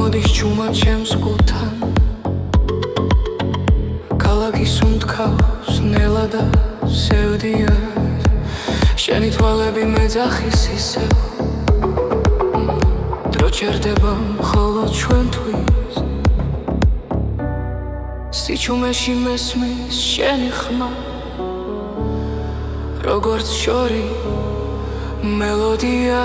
მოდის ჩუმად ჩემს გულთან ქალაქის უმტკავს ნელა და სევდიან შენი თვალები მეძახის ისევ დრო ჩერდება მხოლოდ ჩვენთვის სიჩუმეში მესმის შენი ხმა როგორც შორი მელოდია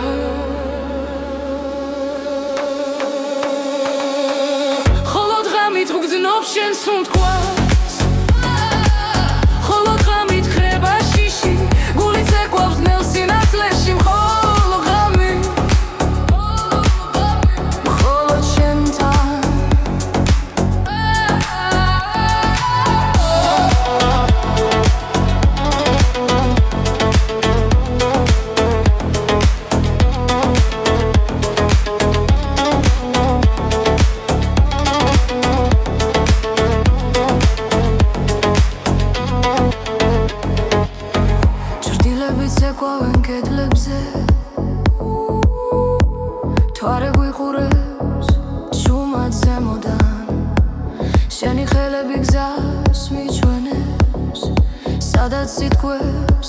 მითუგზნობს შენს უმტკვარს ხოლო ღამით ხრება შიში გული ცეკვავს ნელ სინათლეში მხოლო ღამი მხოლოდ შენთან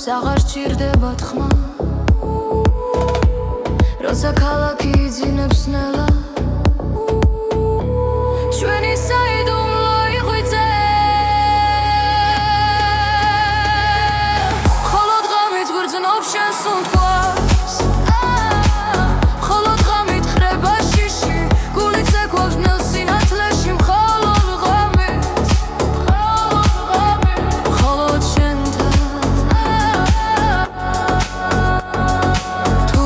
გავს აღარ სჭირდება თქმა როცა ქალაქი იძინებს ნელა ჩვენი საიდუმლო იღვიძე ხოლო დღამით გვრძნობს შენ სუნთქვას ხოლო დღამით ხრება შიში გული ცეკვავს ნელ სინათლეში მხოლოდ ღამით მხოლოდ შენთან თუ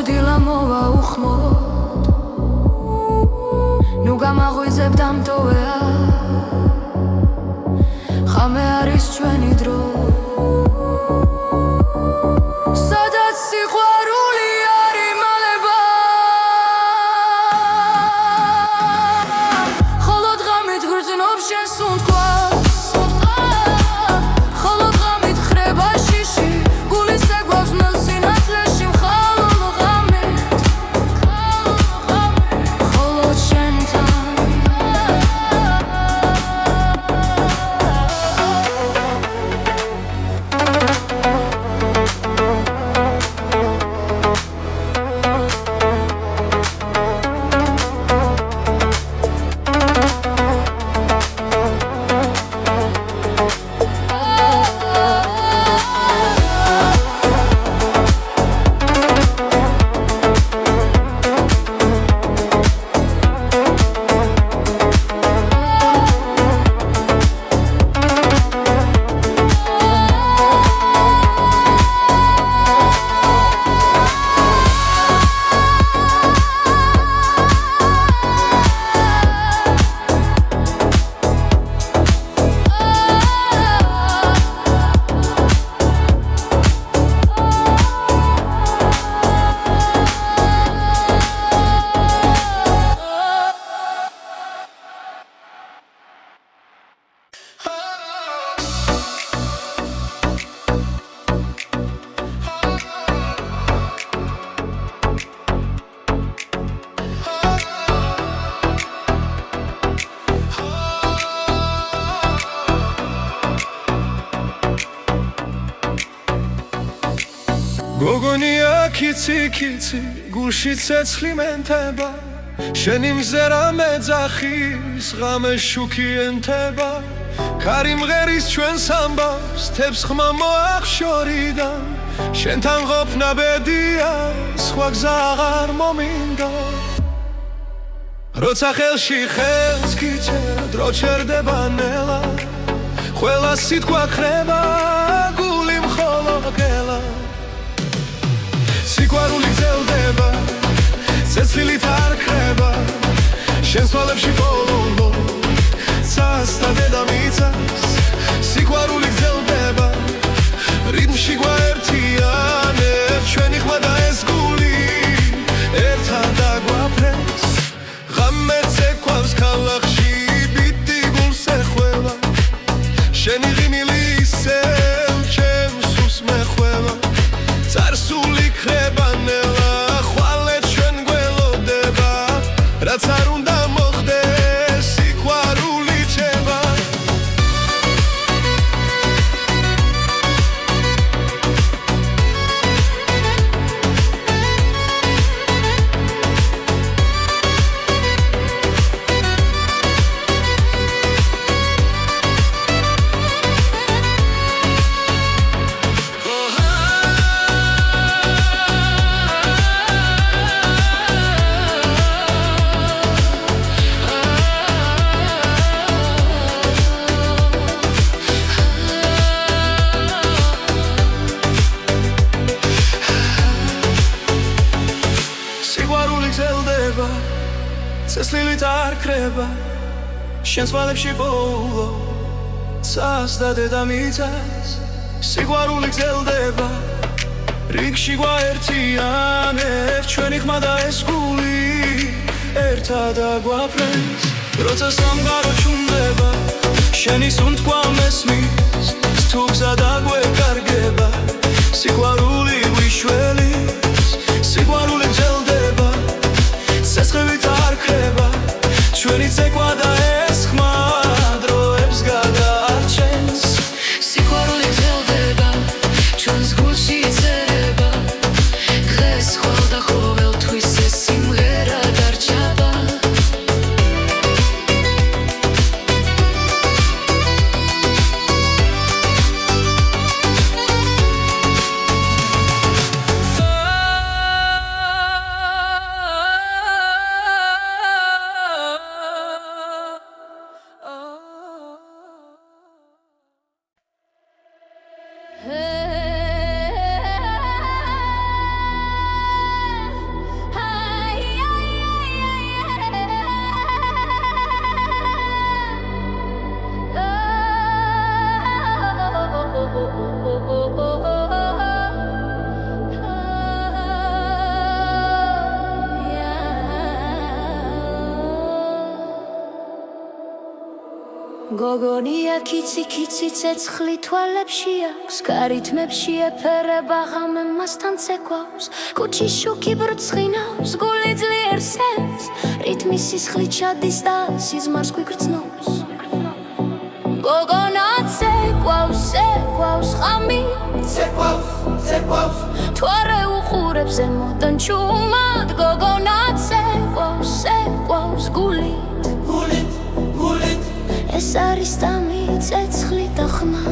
დილა მოვა უხმოდ ნუ გამაღვიძებ დამტოვეა ხამე არის ჩვენი დრო სადაც სიყვარული არ იმალება ხოლო დღამით გვრძნობს შენ სუნთქვას ხოლო დღამით ხრება შიში გული ცეკვავს ნელ სინათლეში მხოლოდ ღამით მხოლოდ შენთან გოგონია კიცი გულში ცეცხლი მენთება შენი მზერა მეძახის ღამე შუქი ენთება ქარი მღერის ჩვენს ამბავს თებს ხმა მოახშორიდან შენთან ყოფნა ბედია სხვა გზა აღარ მომინდა როცა ხელში ხელს გიჭერა დრო ჩერდება ნელა ყველა სიტყვა ხრება გული მხოლოდ გელა სიყვარული გრძელდება ცეცხლით არ ხრება შენს თვალებში ბოლო ცას და დედამიწას სიყვარული გრძელდება რიტმში გვაერთიანებს ჩვენი ხმა და ეს გული ერთად აგვაფრენს ღამე ცეკვავს ქალაქში ბიტი გულს ეხველა შენი ღიმილი ისევ ჩემს სულს მეხველა წარსული ხრება ნელა ხვალე ჩვენ გველოდება რაც არ უნდა მოხდეს სიყვარული ჩება ცეცხლით არ ხრება შენს თვალებში ბოლო ცას და დედამიწას სიყვარული გრძელდება რიგში გვაერთიანებს ჩვენი ხმა და ეს გული ერთად აგვაფრენს როცა სამყარო ჩუმდება შენი სუნთქვა მესმის თუ გზა დაგვეკარგება სიყვარული ვიშველის სიყვარული გრძელდება ცეცხლით არ ხრება ჩვენი ცეკვა და ეს ხმა დროებს გადაარჩენს სიყვარული გრძელდება გოგონია კიცი კიცი ცეცხლი თვალებში აქვს გარითმებში ეფერება ღამე მასთან ცეკვავს კუჩის შუქი ბრწყინავს გული ძლიერ სენს რითმი სისხლი ჩადის და სიზმარს გვიგრძნობს გოგონა ცეკვავს ცეკვავს ღამით ცეკვავს თუ არ უყურებს ზემოდან ჩუმად გოგონა ცეკვავს ცეკვავს გულით ეს არის დამი ცეცხლი და ხმა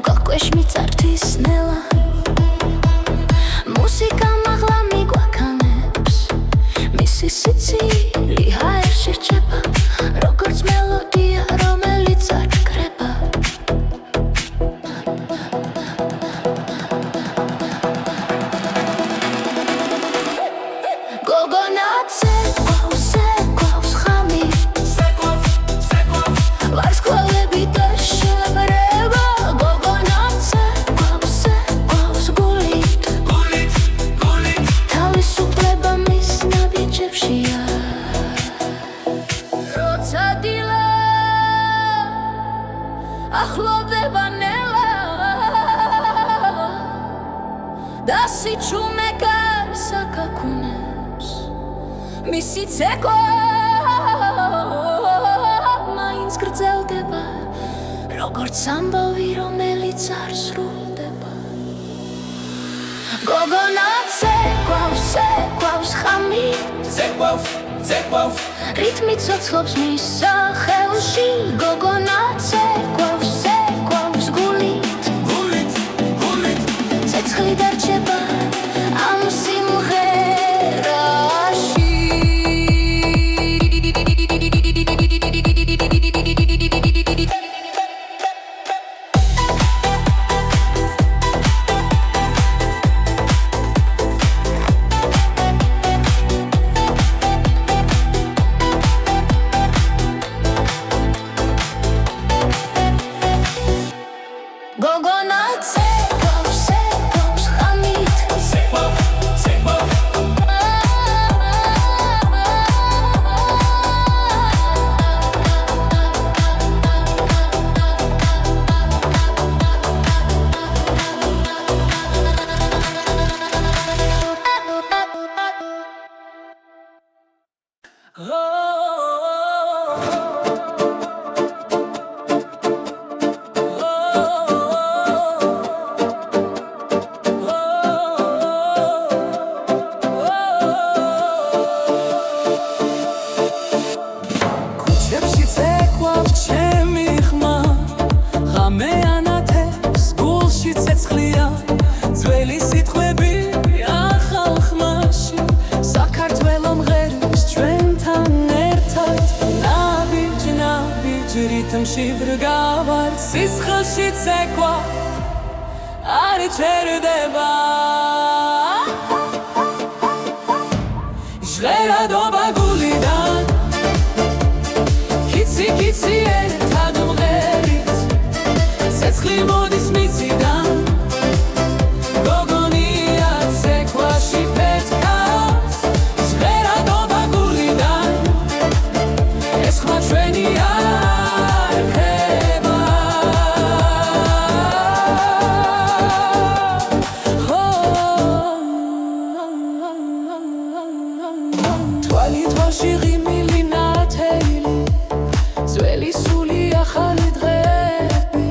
გაკვეშ მიწართვის ნელა მუსიკა მაღლა მიგვაქანებს მისი სიცილი ჰაერში რჩება როგორც მელოდია რომელიც არ კრება გოგონა ცეკვავს ცეკვავს ღამით ვარსკვლავები და შებრება გოგონა ცეკვავს ცეკვავს გულით თავისუფლება მის ნაბიჯებშია როცა დილა ახლოვდება ნელა და სიჩუმე გარს აკაკუნებს მისი ცეკვა მაინც გრძელდება როგორც ამბავი რომელიც არ სრულდება გოგონა ცეკვავს ცეკვავს ღამით ცეკვავს რითმი ცოცხლობს მის სახელში გოგონა ცეკვავს ცეკვავს გულით ცეცხლი დარჩება ამ სიმღერაში გოგონა ცეკვავს ცეკვავს ღამით ქუჩებში ცეკვავს ჩემი ხმა ღამე ანათებს გულში ცეცხლია ძველი სიტყვები ახალ ხმაში საქართველო მღერის ჩვენთან ერთად ნაბიჯ რითმში ვრგავარ სისხლში ცეკვა არ ჩერდება ჟღერადობა გულიდან კიცი ერთად მღერით ცეცხლი მოდის მიწიდან გოგონია ცეკვაში ფეთქავს ჟღერადობა გულიდან ეს ხმა ჩვენი არ ხება თვალი თვალში ღიმილი ნათელი ძველი სული ახალი დღეები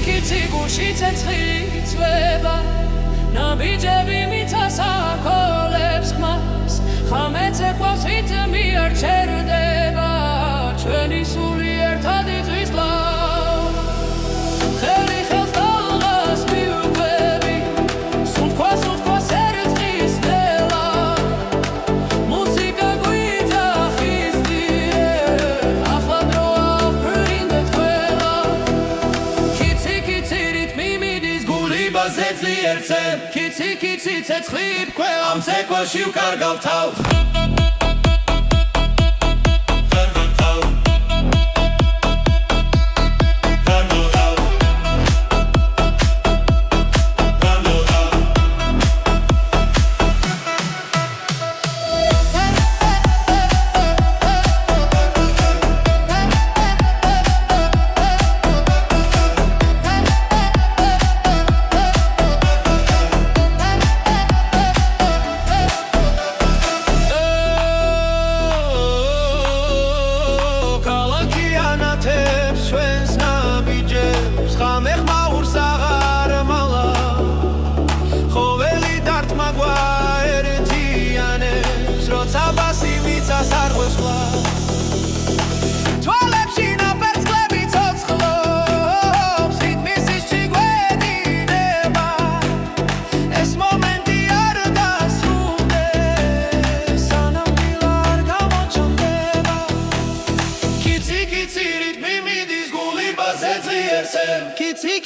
კიცი გულში ცეცხლი წვება ნაბიჯები მიწას აკოლებს ხმას ხამეც ეკვავს რიტმი არ ჩერდება ჩვენი სული ერთად იწვის ლავს ხელი ხელს დაღას მივხვები სუნთქვა ერწყის ნელა მუსიკა გვიძახის ძიე ახლა დროა ვფრინდეთ ყველა კიცი რიტმი მიდის გული ბაზეძლიერზე კიცი ცეცხლი ბქვა ამ ცეკვაში ვკარგავ თავს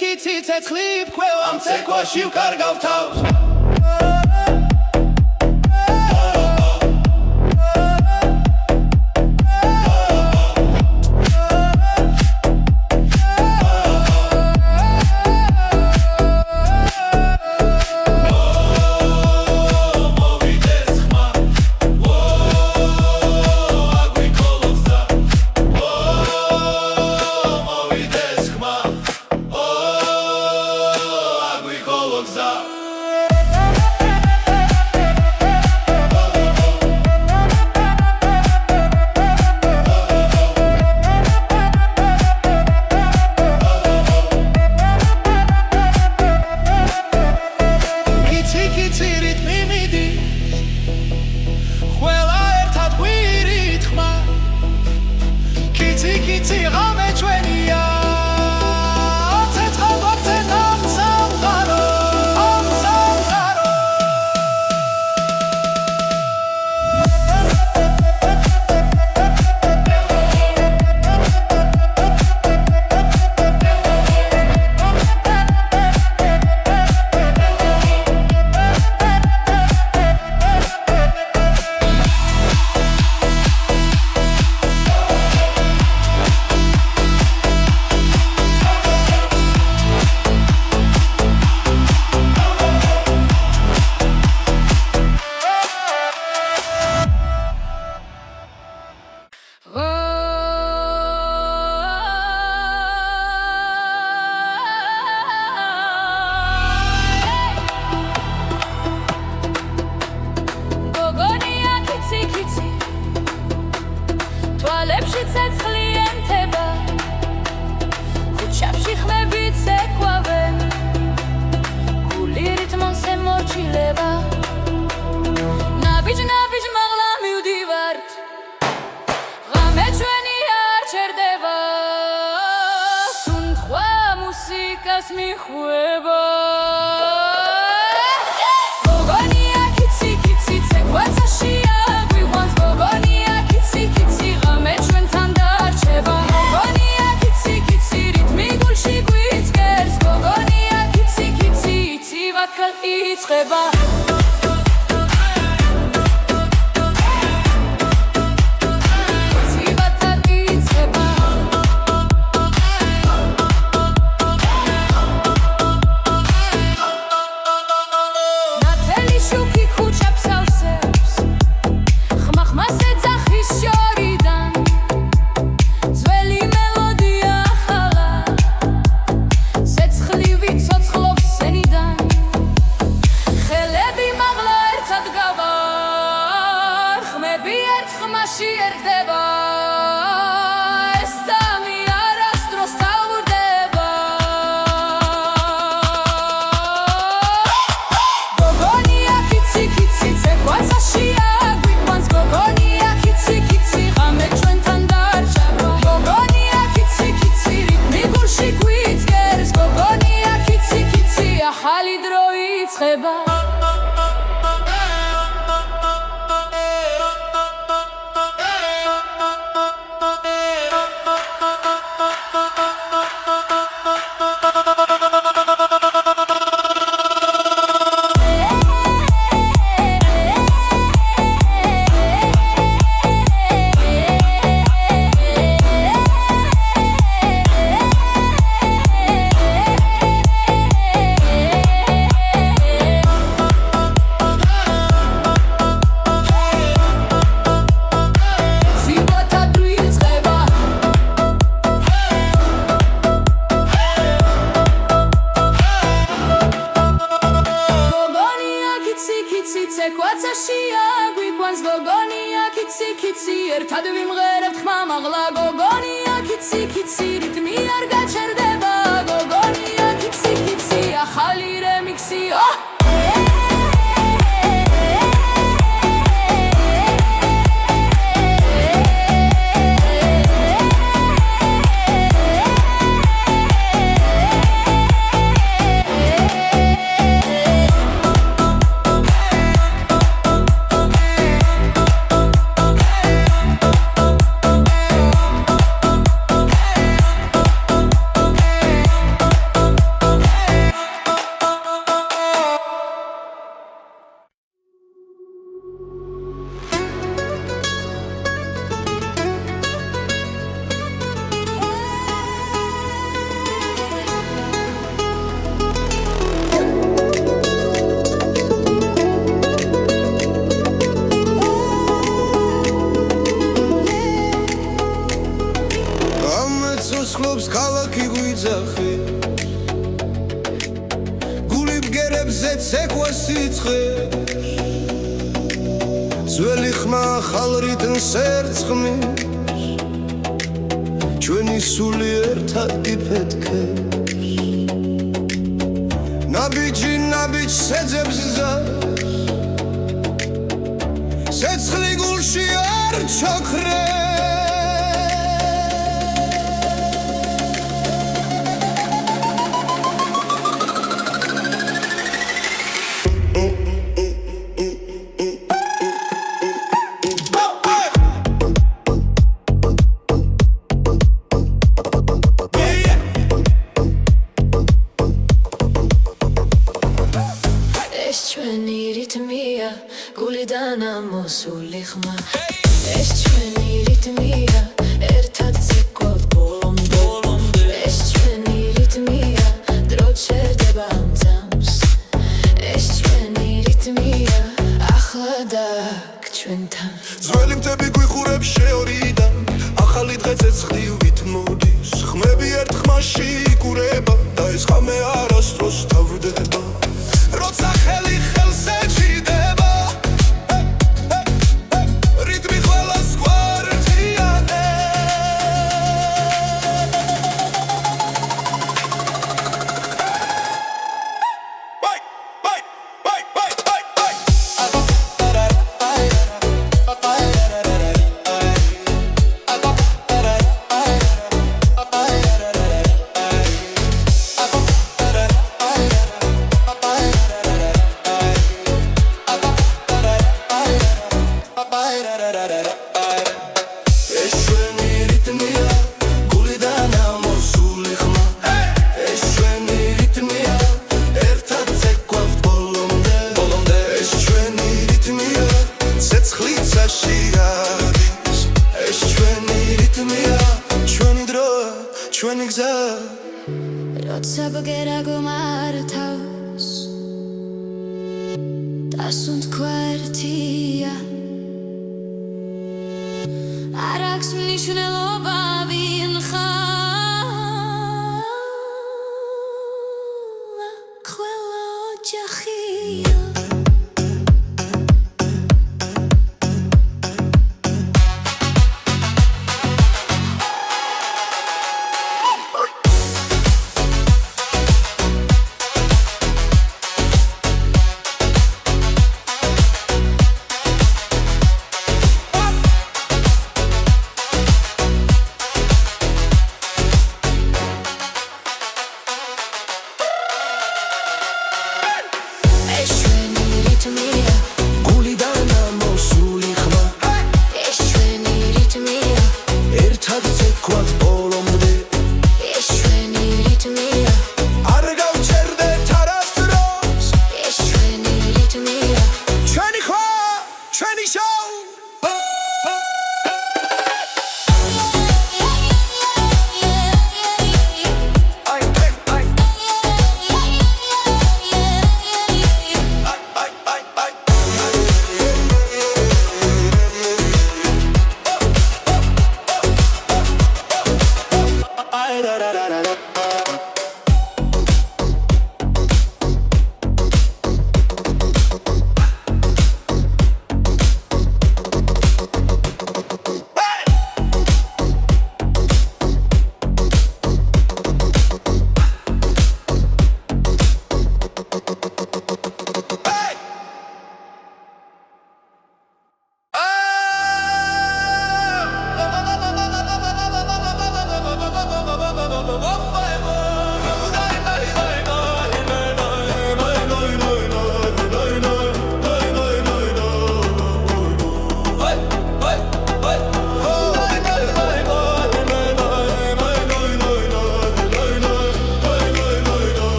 კიცი ცეცხლი ბქვა ამ ცეკვაში ვკარგავ თავს ხელები ცხება ცეკვაცაშია გვიყვანს გოგონია კიცი კიცი ერთად ვიმღერებთ ხმამაღლა გოგონია კიცი კიცი რიტმი არ გაჩერდება გოგონია კიცი კიცი ახალი რემიქსი სხლობს ქალაქი გვიძახი გული ბგერებზე ცეკვა სიცხე ძველი ხმა ახალ რიტმს ერწყმის ჩვენი სული ერთად იფეთქებს ნაბიჯი ნაბიჯს ეძებს გზას ცეცხლი გულში არ ჩაქრებს გულიდან ამოსული ხმა ეს ჩვენი რიტმია ერთად ცეკვავთ ბოლომდე ეს ჩვენი რიტმია დრო ჩერდება ამ ძამს ეს ჩვენი რიტმია ახლა და ჩვენთან ძველი მთები გვიხურებს შეორიდან ახალი დღე ცეცხლივით მოდის ხმები ერთ ხმაში იკურება და ეს ხამე არასდროს თავდება როცა ხელი ხელს ეჭიდება როცა ბგერა გომართავს დასუნთ ქვერტია არ აქვს მნიშვნელობა ვინ ხარ ყველა ოჯახია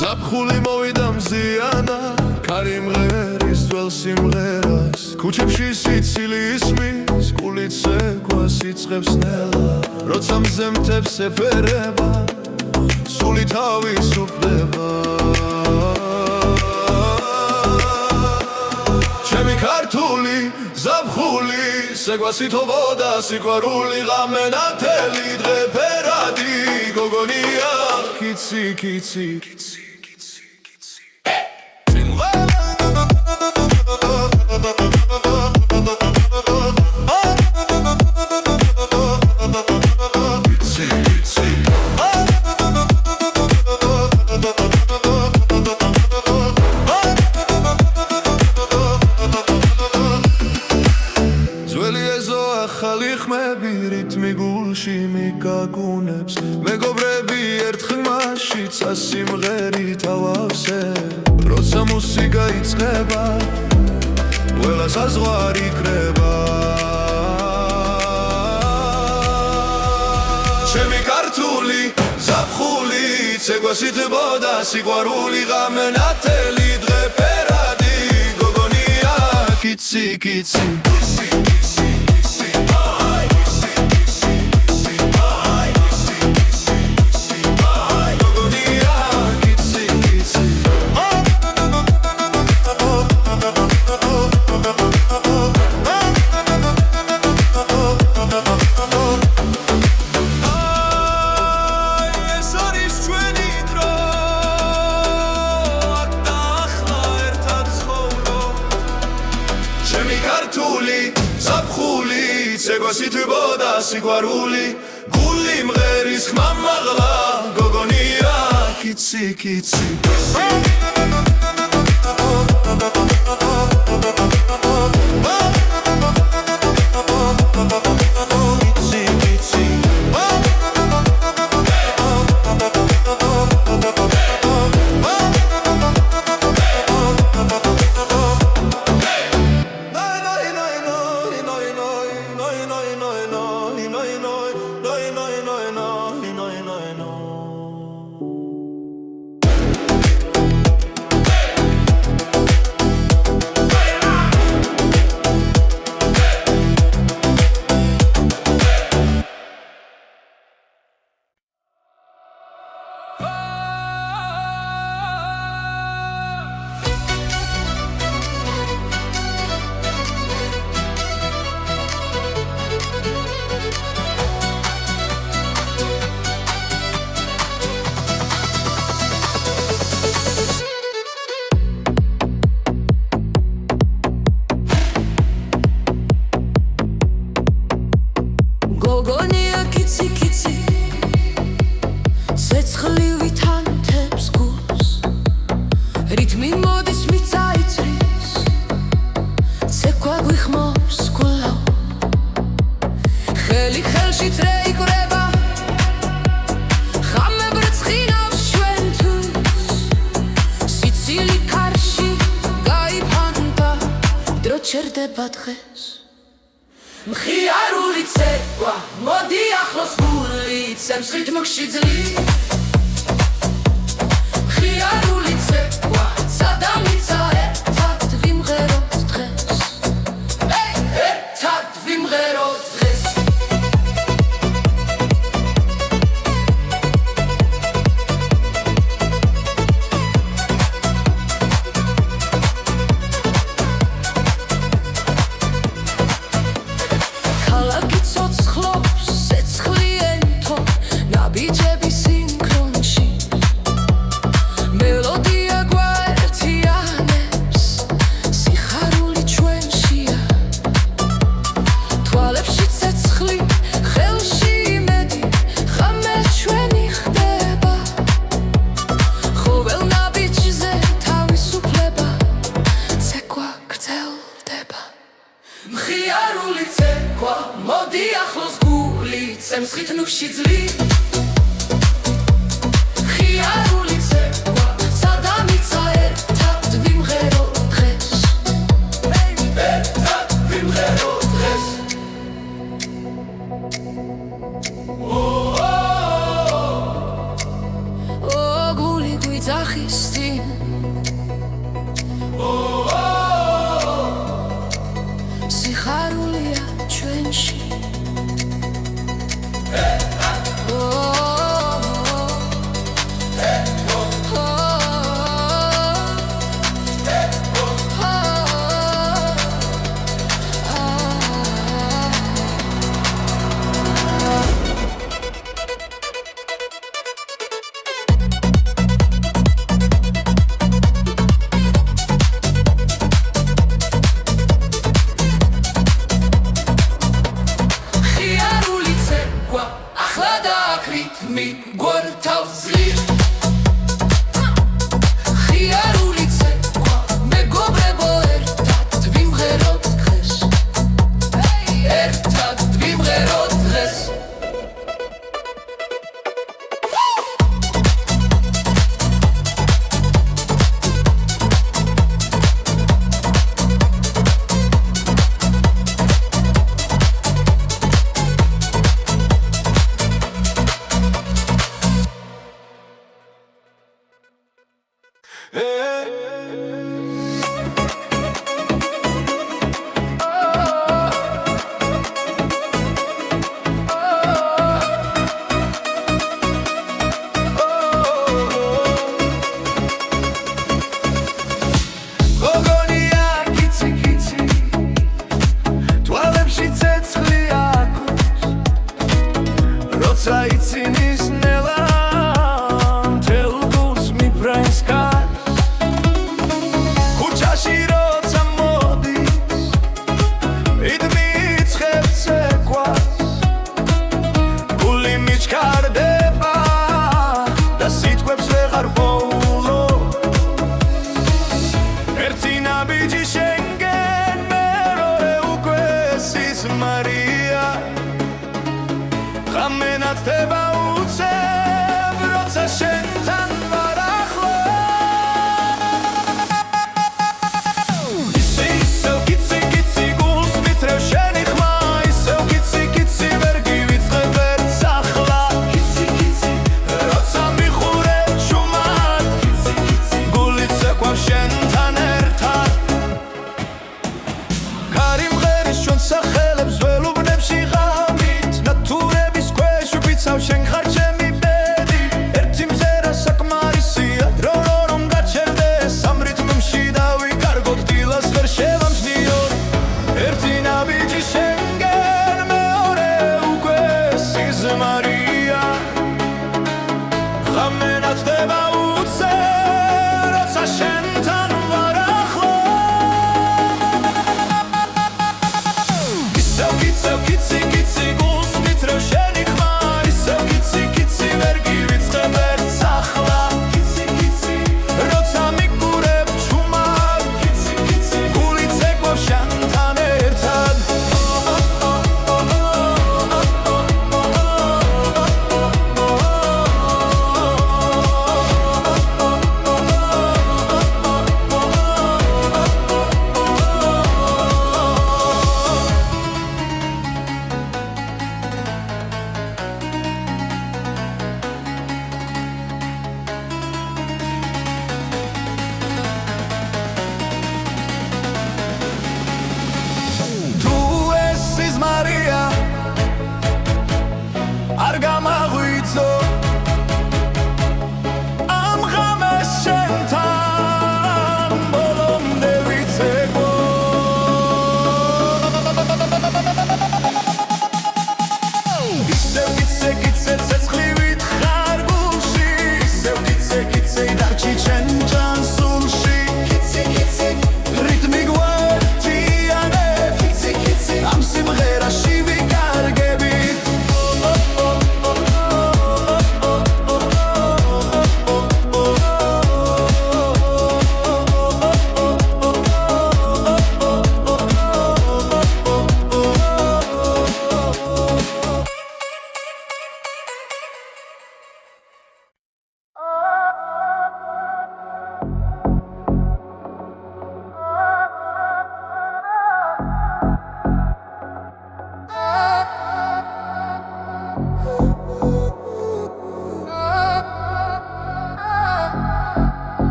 ზაფხული მოვიდა მზიანა კარი მღერის ძველ სიმღერას ქუჩებში სიცილი ისმის გულით ცეკვას იწყებს ნელა როცა მზემთებს ეფერება სული თავისუფლდება ჩემი ქართული ზაფხული შეგვასითობოდა სიყვარული ღამე ნათელი დღე ფერადი გოგონია კიცი კიცი ახალი ხმები რითმი გულში მიგაგუნებს მეგობრები ერთ ხმაში წასიმღერით ავავსებ როცა მუსიკა იწყება ყველა საზღვარი კრება ჩემი ქართული ზაფხული ცეკვასითებოდა სიყვარული ღამე ნათელი დღე ფერადი გოგონია კიცი კიცი ზაფხული ცეკვასითებოდა სიყვარული გული მღერის ხმა მაღლა გოგონია კიცი კიცი გოგონია კიცი კიცი ცეცხლივით ანთებს გულს რითმი მოდის მიწაიწრის ცეკვა გვიხმობს გულავ ხელი ხელში წრეიკრება ხამე ბრწყინავს ჩვენთვის სიცილი კარში გაიფანტა დრო ჩერდება დღეს მხიარული ცეკვა მოდი ახლოს გულით სემსხით მოგში ძლით მხიარული ცეკვა სადამიცა ერთად ვიმღეროთ დღეს ერთად ვიმღეროთ დღეს მხიარული ცეკვა მოდი ახლოს გულით სემსხით ნუში ძლით მხიარული ცეკვა სადამიცა ერთად ვიმღეროთ დღეს ერთად ვიმღეროთ დღეს გული გვიძახის აქ რითმი გვართავ ძლიერს ხიარული ცეკვა მეგობრებო ერთად ვიმღეროთ დღეს ერთად ვიმღეროთ დღეს Ცინის ნელა მთელ გულს მიფრენს კარს ქუჩაში როცა მოდის მიდმიცხებს ცეკვას გული მიჩქარდება და სიტყვებს ვეღარ ვოულო ერთი ნაბიჯი შენგენ მეორე უკვე სიზმარია ხამენათდება უცებ როცა შენთან ვარ ახლო ისევ კიცი გულს მითრევ შენი ხმა ისევ კიცი ვერ გივიწყებ ერთს ახლა კიცი როცა მიხურებ ჩუმად გული ცეკვავს შენთან ერთად კარი მღერის ჩვენ სახელებს ველუბნებში ღამით ნატურების შენ ხარ ჩემი ბედი ერთი მზერა საკმარისია დრო რომ გაჩერდეს ამ რიტმში დავიკარგოთ დილას ვერ შევამჩნიო ერთი ნაბიჯი შენგენ მეორე უკვე სიზმარია ხამენათდება უცებ როცა შენთან ვარ ახლო ისევ კიცი გულს მითრევ შენი ხმა კიცი ვერ გივიწყებ ერთს ახლა კიცი როცა მიგურებ ჩუმად გული ცეკვავს შენთან ერთად არ გამაღვიძო ამ ღამეს შენთან ბოლომდე ვიცეკვო ისევ კიცე ცეცხლივით ხარ გულში ისევ კიცე დარჩი ჩემ ჯანსულში კიცი რიტმი გვერდიანებ კიცი ამ სიმღერაში ვიკარგებით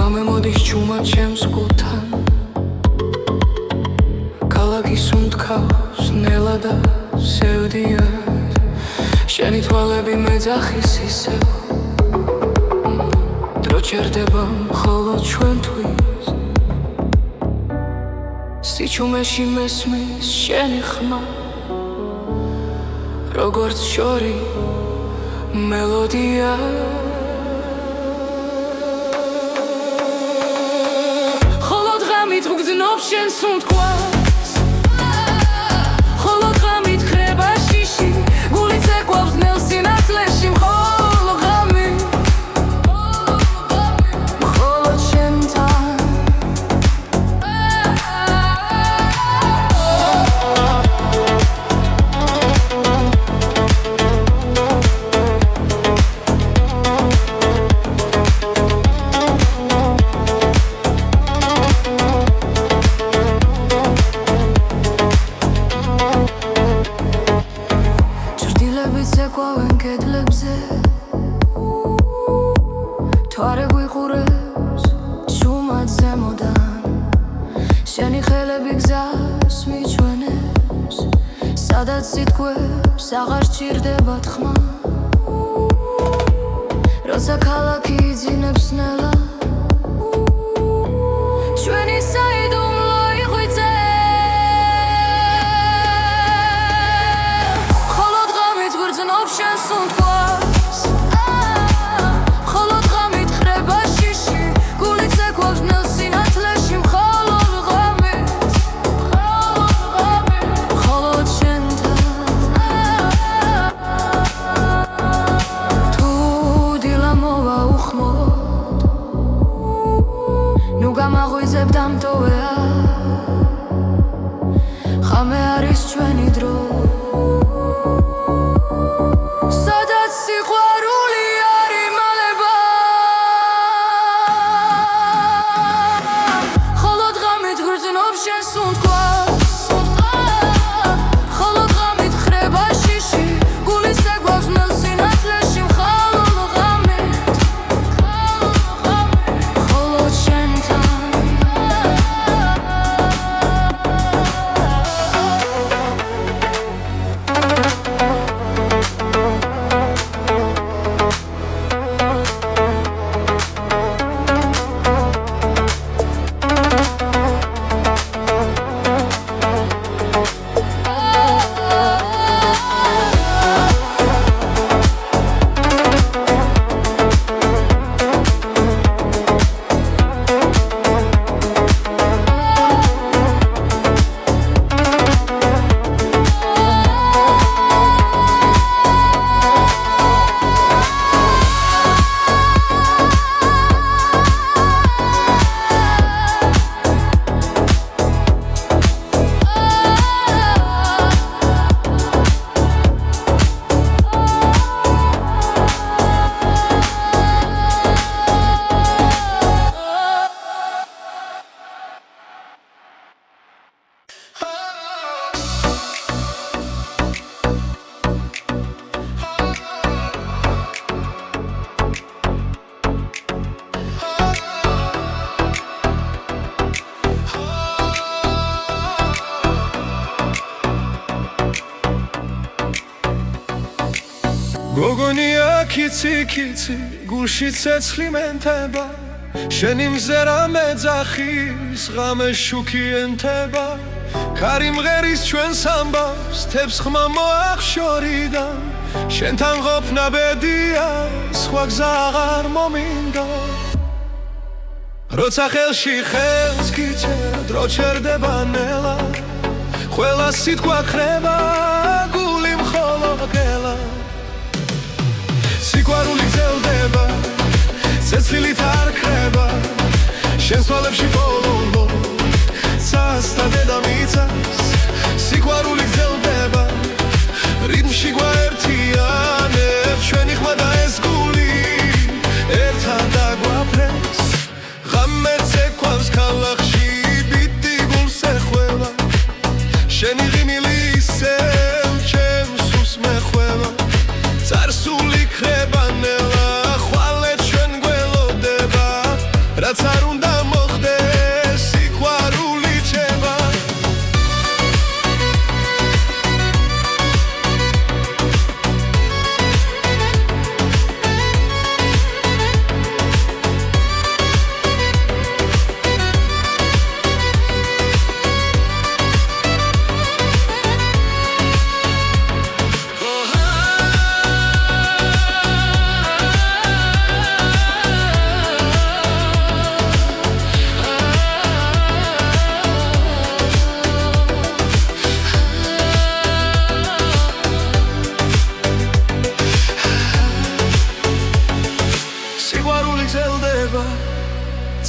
გამოდის ჩუმა ჩემს გულთან ქალაქის უმტკავს ნელა და სევდიან შენი თვალები მეძახის ისევ დრო ჩერდება მხოლოდ ჩვენთვის სიჩუმეში მესმის შენი ხმა როგორც შორი მელოდია ხოლო დღემით ვგრძნობს შენს უთქვას ხოლო გულიც ეკვავენ კედლებზე თვარე გვიყურებს ჩუმად ზემოდან შენი ხელები გზას მიჩვენებს სადაც სიტყვებს აღარ სჭირდება თქმა როცა ქალაქი იძინებს ნელა ჩვენი საიდუმლო იღვიძე ხოლო დღამით გვრძნობს შენ სუნთქვას ხოლო დღამით ხრება შიში გულიც ეკვავს ნელ სინათლეში მხოლოდ ღამით მხოლოდ შენთან თუ დილა მოვა უხმოდ ნუ გამაღვიძებ დამტოვეა ხამე არის ჩვენი დრო სადაც სიყვარული არ იმალება ხოლო დღამით გვრძნობს შენ სუნთქვას ხოლო დღამით ხრება შიში გულიც ეკვავს ნელ სინათლეში მხოლოდ ღამით მხოლოდ შენთან გოგონია ქიცი ქიცი გულში ცეცხლი მენთება შენი მზერა მეძახის ღამე შუქი ენთება ქარი მღერის ჩვენს ამბავს თებს ხმა მოახშორიდან შენთან ყოფნა ბედია სხვა გზა აღარ მომინდა როცა ხელში ხელს გიჩერ დრო ჩერდება ნელა ყველა სიტყვა ხრება გული მხოლოდ გელა სიყვარული გრძელდება ცეცხლით არ ქრება შენს თვალებში ბოლო ცასთა დედამიწას სიყვარული გრძელდება რიტმში გვაერთიანებს ჩვენი ხმა და ეს გული ერთად დაგვაფრენს ღამეც ეკვავს ქალაქში ბიდი გულს ეხვევა შენი ღიმილი ისევ ჩემს სულს მეხვევა წარსული ქრება ნელა ხვალე ჩვენ გველოდება რაც არ უნდა მოხდეს სიყვარული ჩება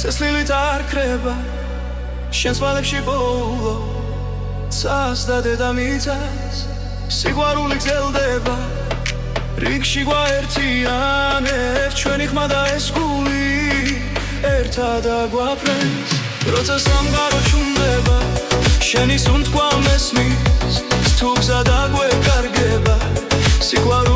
წესლილით არ ქრება შენს თვალებში ბოლო ცას და დედამიწას სიყვარული გრძელდება რიგში გვაერთიანებს ჩვენი ხმა და ეს გული ერთად აგვაფრენს როცა სამყარო ჩუმდება შენი სუნთქვა მესმის თუ გზა დაგვეკარგება სიყვარული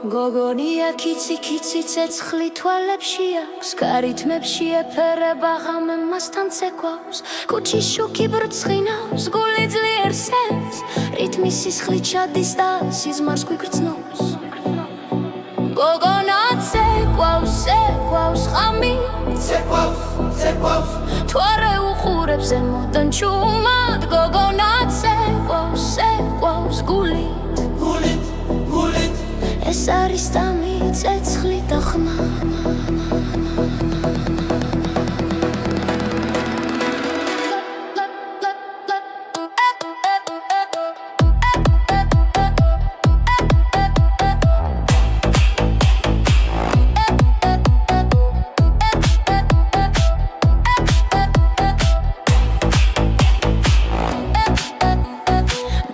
გოგონია კიცი კიცი ცეცხლი თვალებში აქვს გარითმებში ეფერება ღამე მასთან ცეკვავს კუჩის შუქი ბრწყინავს გული ძლიერ სენს რითმი სისხლი ჩადის და სიზმარს გვიგრძნობს გოგონა ცეკვავს ცეკვავს ღამი ცეკვავს თვარე უყურებს ზემოდან ჩუმად გოგონა ცეკვავს ცეკვავს გულით ეს არის დამი ცეცხლი და ხმა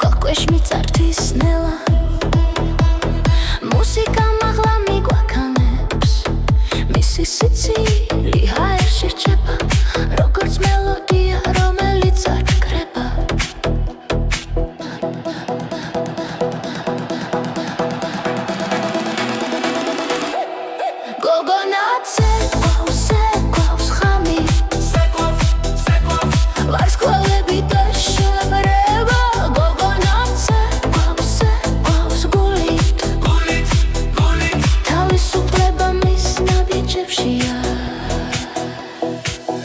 გოკვეშ მიწართვის ნელა მუსიკა მაღლა მიგვაქანებს მისი სიცილი ჰაერში რჩება როგორც მელოდია რომელიც არ კრება გოგონა ცეკვავს ცეკვავს ღამი ვარსკვლავები და შებრება გოგონა ცეკვავს ცეკვავს გულით თავისუფლება მის ნაბიჯებშია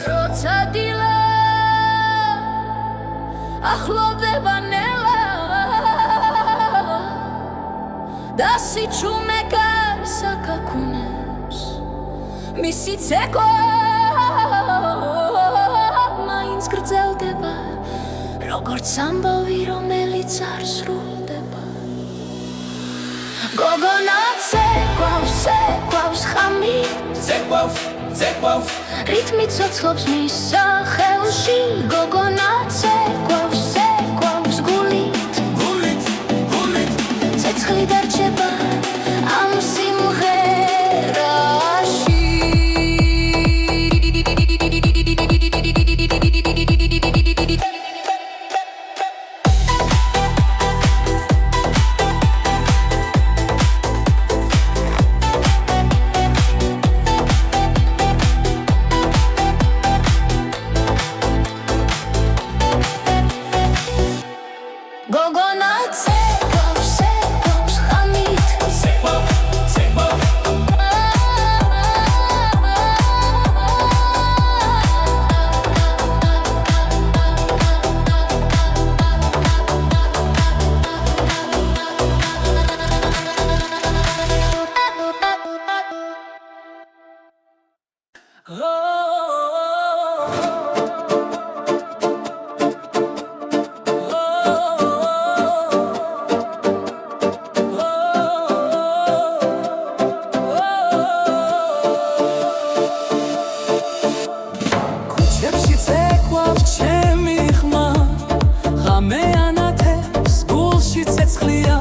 როცა დილა ახლოვდება ნელა და სიჩუმე გარს აკაკუნებს მისი ცეკვა მაინც გრძელდება როგორც ამბავი რომელიც არ სრულდება გოგონა ცეკვავს ცეკვავს ღამი ცეკვავს რითმი ცოცხლობს მის სახელში გოგონა ცეკვავს ცეკვავს გულით ცეცხლი დარჩება ამ სიმღერაში გოგონა ცეკვავს ცეკვავს ღამით ქუჩებში ცეკვავს ჩემი ხმა ღამე ანათებს გულში ცეცხლია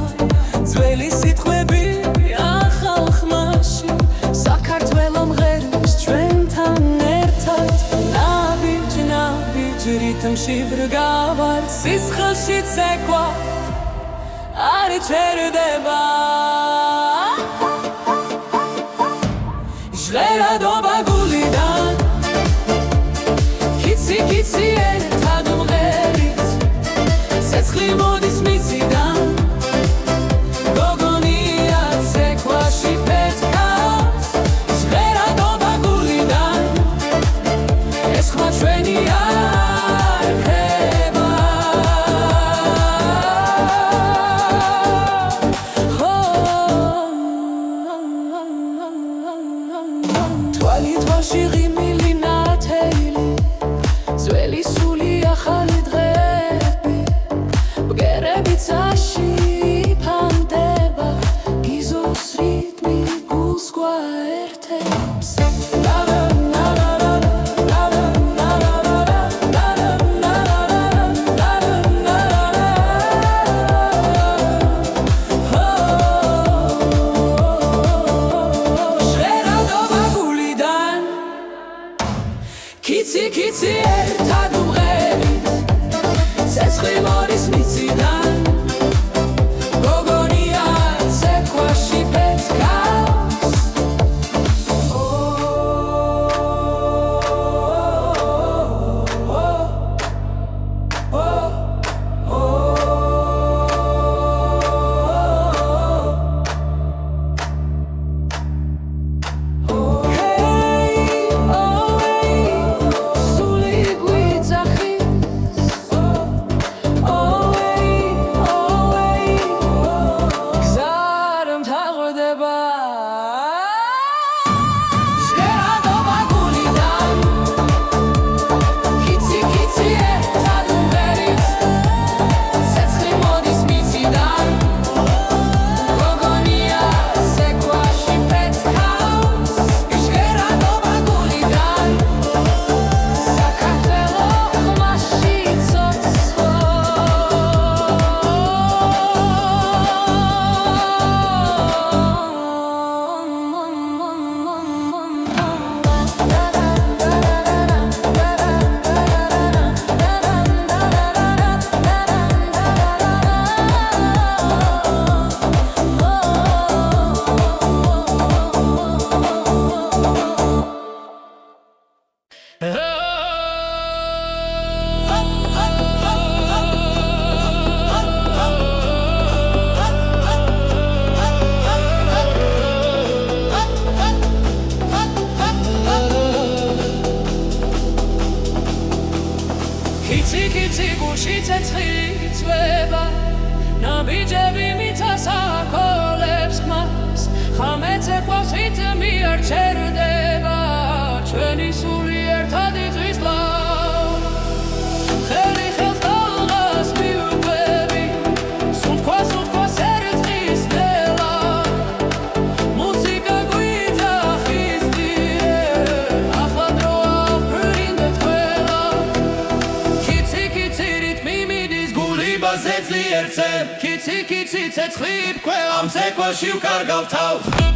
ძველი სიტყვები ახალ ხმაში საქართველო მღერის ჩვენთან ერთად ნაბიჯ რითმში ბრგავარ სისხლში ცეკვა არ ჩერდება ჟღერადობა გულიდან კიცი ერთად მღერით ცეცხლი მოდის მიწიდან გოგონია ცეკვაში პეთქავს ჟღერადობა გულიდან ეს ხმა ჩვენი არ ხება თვალი თვალში ღიმილი ნათელი ძველი სული ახალი დღეები ბგერები წაში ფანდება გიზოს რიტმი გულს გვაერთებს Kitsi ერთად უმღერით ცეცხლი მოდის მიწიდან გოგონია ცეკვაში პეცქავს Kitsi გულში ცეცხლი წვება ნაბიჯები მიწას აკოლებს ხმას ხამე ცეკვავს რიტმი არ ჩერდება ჩვენი სული ერთად იწვის ლავ ხელი ხელს დაღას მიუყვები სუნთქვა ერწყის ნელა მუსიკა გვიძახისდიე ახლა დროა ვფრინდეთ ყველა Kitsi ცეცხლი ფქვევა ამ ცეკვაში ვკარგავ თავს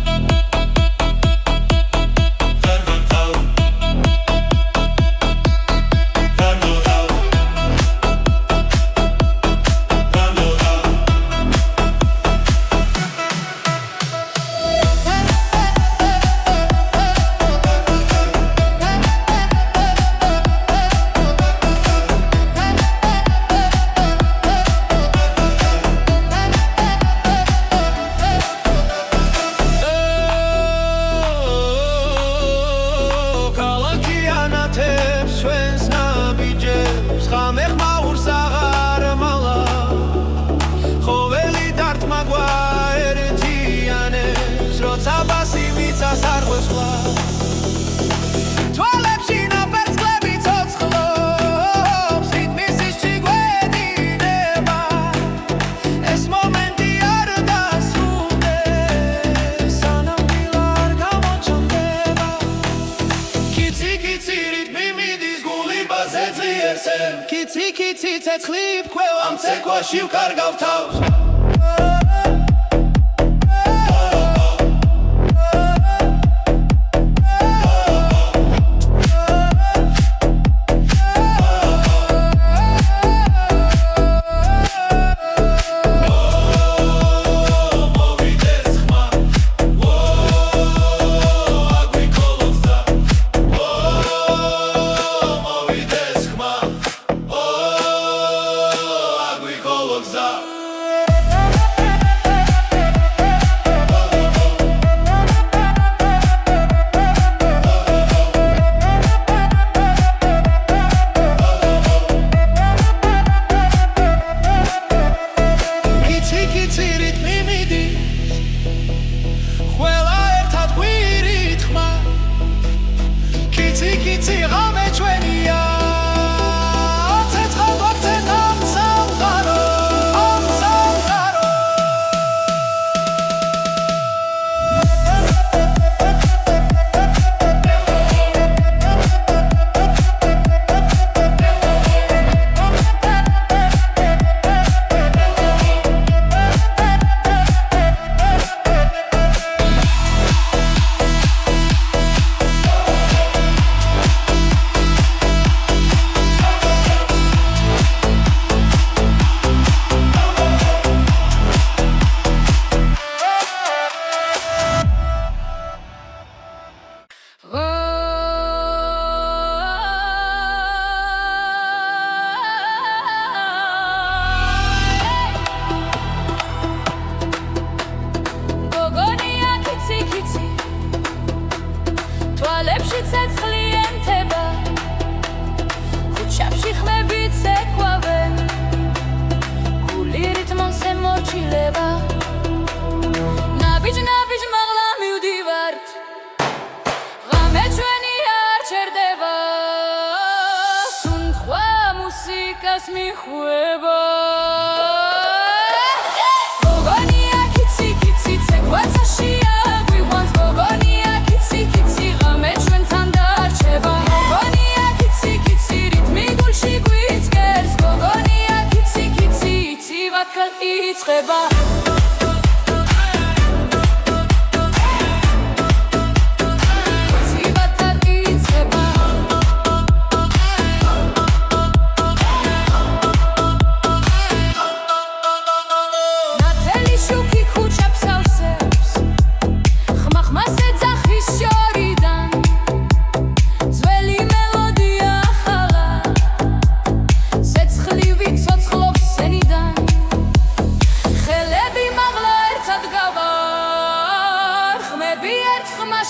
Kitsi ცეცხლი ფქვევა ამ ცეკვაში ვკარგავ თავს Za წერს მიხვება გოგონია კიცი კიცი ცეკვაცაშია გვიყვანს გოგონია კიცი კიცი ღამე ჩვენთან დარჩება გოგონია კიცი კიცი რიტმი გულში გვიწყერს გოგონია კიცი კიცი იცივაკალ იწყება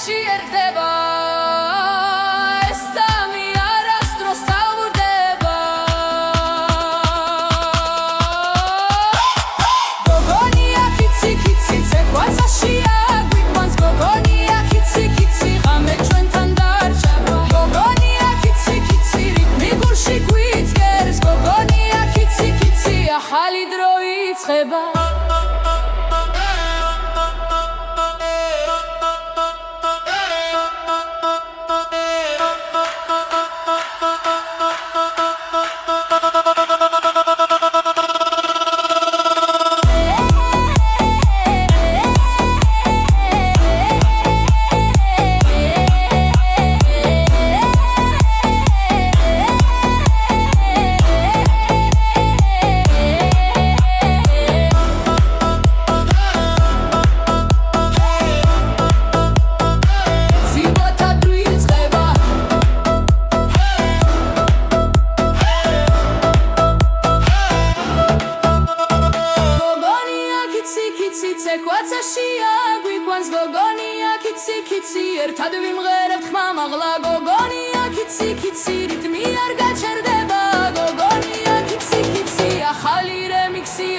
შიერდება ეს სამი არასდროს თავდება გოგონია კიცი კიცი ცეკვაცაშია გვიყვანს გოგონია კიცი კიცი ღამე ჩვენთან დარჩება გოგონია კიცი კიცი რიტმი გულში გვიწყერს გოგონია კიცი კიცი ახალი დრო იწყება ცეკვაცაშია გვიყვანს გოგონია კიცი კიცი ერთად ვიმღერებთ ხმამაღლა გოგონია კიცი კიცი რიტმი არ გაჩერდება გოგონია კიცი კიცი ახალი რემიქსი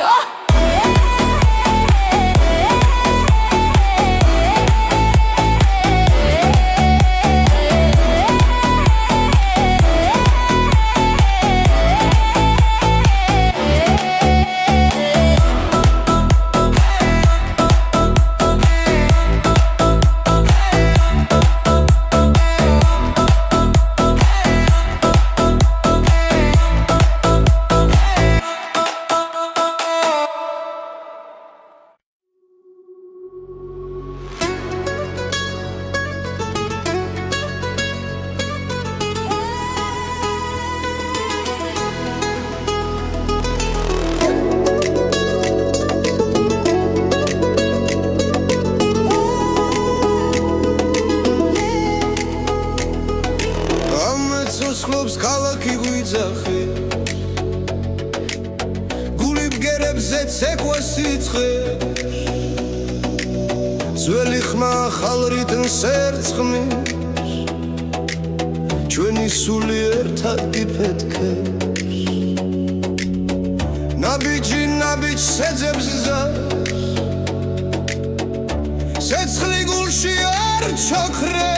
ცოცხლობს ქალაქი გვიძახი გული ბგერებზე ცეკვა სიცხე ძველი ხმა ახალ რიტმს ერწყმის ჩვენი სული ერთად იფეთქებს ნაბიჯი ნაბიჯს ეძებს ზარს ცეცხლი გულში არ ჩაქრებს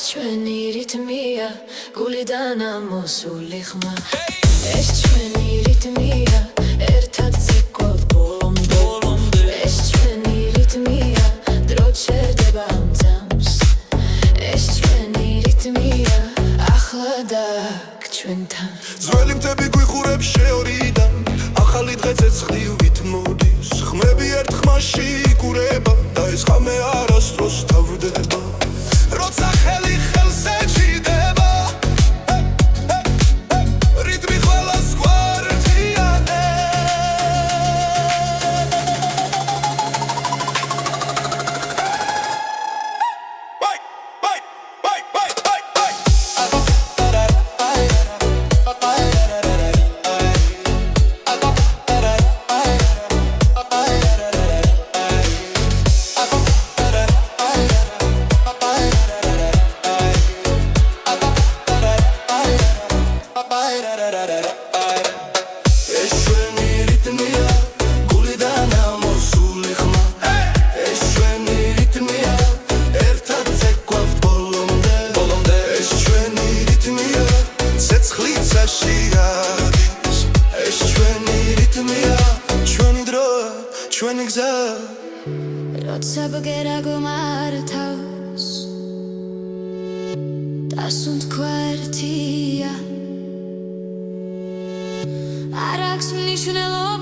ჩვენი რიტმია გულიდან ამოსული ხმა ეს ჩვენი რიტმია ერთად ცეკვავთ ბოლომდე ეს ჩვენი რიტმია დრო ჩერდება ამ ძამს ეს ჩვენი რიტმია ახლა დაგ ჩვენთან ძველი მთები გვიხურებს შეორიდან ახალი დღე ცეცხლივით მოდის ხმები ერთ ხმაში იკურება და ეს ხამე არასდროს თავდება როცა ხელი ხელს ეჭიდება რიტმი ყველას გვარდიანებს ჩვენი გზა როცა ბგერა გომართავს დასუნთ ქვერტია არ აქვს მნიშვნელობა